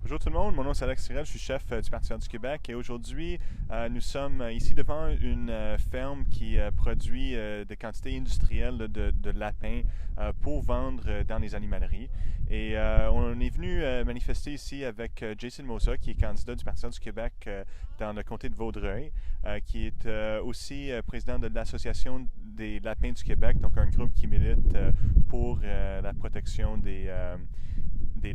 Bonjour tout le monde, mon nom c'est Alex Tirel, je suis chef du Parti vert du Québec et aujourd'hui nous sommes ici devant une ferme qui produit des quantités industrielles de lapins pour vendre dans les animaleries. Et on est venu manifester ici avec Jason Mosa qui est candidat du Parti vert du Québec dans le comté de Vaudreuil, qui est aussi président de l'Association des lapins du Québec, donc un groupe qui milite pour la protection des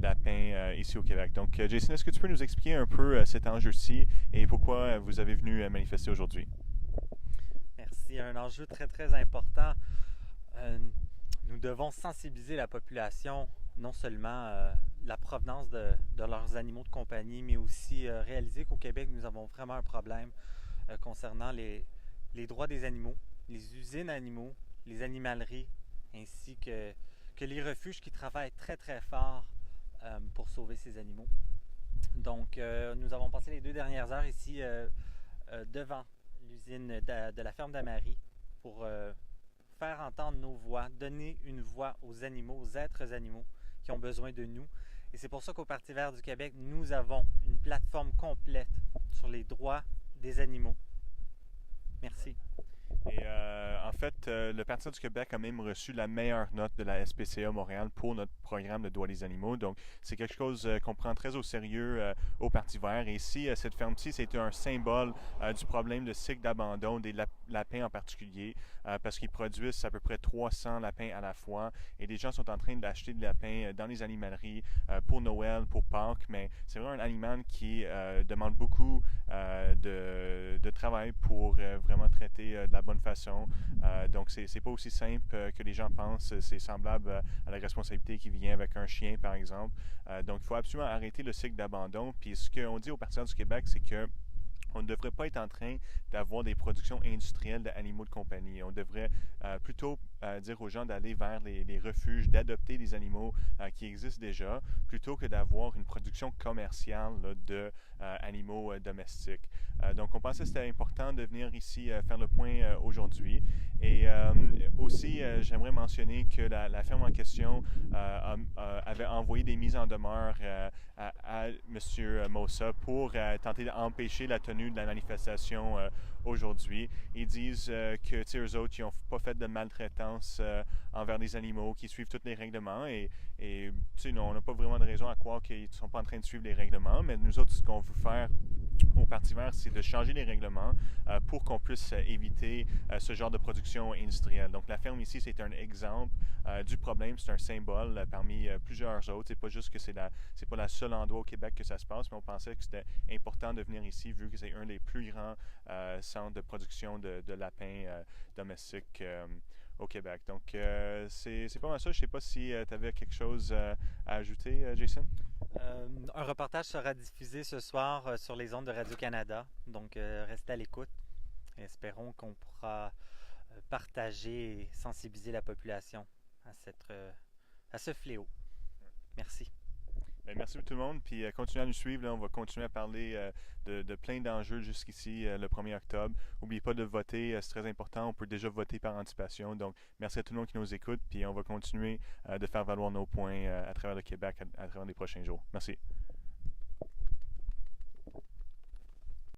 lapins ici au Québec. Donc, Jason, est-ce que tu peux nous expliquer un peu cet enjeu-ci et pourquoi vous avez venu manifester aujourd'hui? Merci. Un enjeu très, très important. Euh, nous devons sensibiliser la population, non seulement la provenance de leurs animaux de compagnie, mais aussi réaliser qu'au Québec, nous avons vraiment un problème concernant les droits des animaux, les usines animaux, les animaleries, ainsi que les refuges qui travaillent très, très fort pour sauver ces animaux. Donc, nous avons passé les 2 dernières heures ici devant l'usine de la ferme d'Amary pour faire entendre nos voix, donner une voix aux animaux, aux êtres animaux qui ont besoin de nous. Et c'est pour ça qu'au Parti vert du Québec, nous avons une plateforme complète sur les droits des animaux. Merci. Et en fait, le Parti du Québec a même reçu la meilleure note de la SPCA Montréal pour notre programme de droits des animaux. Donc, c'est quelque chose qu'on prend très au sérieux au Parti vert. Et ici, cette ferme-ci, c'est un symbole du problème de cycle d'abandon des lapins en particulier, parce qu'ils produisent à peu près 300 lapins à la fois. Et les gens sont en train d'acheter des lapins dans les animaleries pour Noël, pour Pâques. Mais c'est vraiment un animal qui demande beaucoup de travail pour vraiment traiter de la bonne façon. Donc, c'est pas aussi simple que les gens pensent. C'est semblable à la responsabilité qui vient avec un chien, par exemple. Donc, il faut absolument arrêter le cycle d'abandon. Puis, ce qu'on dit au Parti du Québec, c'est que on ne devrait pas être en train d'avoir des productions industrielles d'animaux de compagnie. On devrait plutôt dire aux gens d'aller vers les refuges, d'adopter des animaux qui existent déjà, plutôt que d'avoir une production commerciale d'animaux domestiques. Donc, on pensait que c'était important de venir ici faire le point aujourd'hui. Et aussi, j'aimerais mentionner que la ferme en question avait envoyé des mises en demeure à M. Mosa pour tenter d'empêcher la tenue de la manifestation aujourd'hui. Ils disent que eux autres, ils n'ont pas fait de maltraitance envers les animaux, qu'ils suivent tous les règlements et on n'a pas vraiment de raison à croire qu'ils ne sont pas en train de suivre les règlements, mais nous autres, ce qu'on veut faire au Parti vert, c'est de changer les règlements pour qu'on puisse éviter ce genre de production industrielle. Donc, la ferme ici, c'est un exemple du problème. C'est un symbole parmi plusieurs autres. C'est pas juste que c'est pas la seule endroit au Québec que ça se passe, mais on pensait que c'était important de venir ici, vu que c'est un des plus grands centres de production de lapins domestiques au Québec. Donc, c'est pas mal ça. Je sais pas si tu avais quelque chose à ajouter, Jason? Un reportage sera diffusé ce soir sur les ondes de Radio-Canada. Donc, restez à l'écoute. Espérons qu'on pourra partager et sensibiliser la population à ce fléau. Merci. Ben, merci tout le monde, puis continuez à nous suivre. Là, on va continuer à parler de plein d'enjeux jusqu'ici le 1er octobre. N'oubliez pas de voter, c'est très important. On peut déjà voter par anticipation. Donc, merci à tout le monde qui nous écoute, puis on va continuer de faire valoir nos points à travers le Québec à travers les prochains jours. Merci.